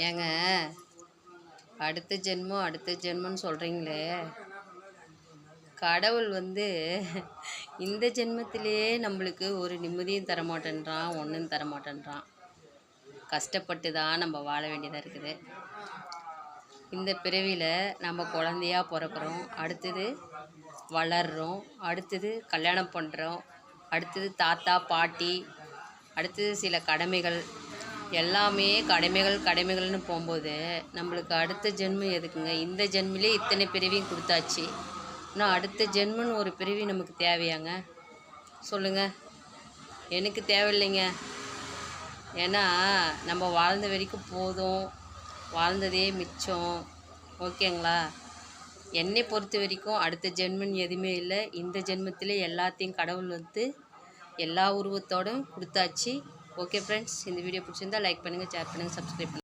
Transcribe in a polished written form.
ஏங்க அடுத்த ஜென்மம் அடுத்த ஜென்மம்னு சொல்கிறீங்களே, கடவுள் இந்த ஜென்மத்திலேயே நம்மளுக்கு ஒரு நிம்மதியும் தரமாட்டேன்றான், ஒன்றும் தரமாட்டேன்றான். கஷ்டப்பட்டு தான் நம்ம வாழ வேண்டியதாக இருக்குது. இந்த பிறவியில் நம்ம குழந்தையா பிறக்கிறோம், அடுத்தது வளர்கிறோம், அடுத்தது கல்யாணம் பண்ணுறோம், அடுத்தது தாத்தா பாட்டி, அடுத்தது சில கடமைகள், எல்லாமே கடமைகள்னு போகும்போது நம்மளுக்கு அடுத்த ஜென்மம் எதுக்குங்க? இந்த ஜென்மிலே இத்தனை பிறவியும் கொடுத்தாச்சு, ஆனால் அடுத்த ஜென்மன்னு ஒரு பிறவி நமக்கு தேவையாங்க? சொல்லுங்கள். எனக்கு தேவையில்லைங்க. ஏன்னா நம்ம வாழ்ந்த வரைக்கும் போதும், வாழ்ந்ததே மிச்சம். ஓகேங்களா? என்னை பொறுத்த வரைக்கும் அடுத்த ஜென்மன் எதுவுமே இல்லை. இந்த ஜென்மத்தில் எல்லாத்தையும் கடவுள் எல்லா உருவத்தோடும் கொடுத்தாச்சு. ஓகே ஃப்ரெண்ட்ஸ், இந்த வீடியோ பிடிச்சிருந்தால் லைக் பண்ணுங்கள், ஷேர் பண்ணுங்கள், சப்ஸ்கிரைப் பண்ணுங்கள்.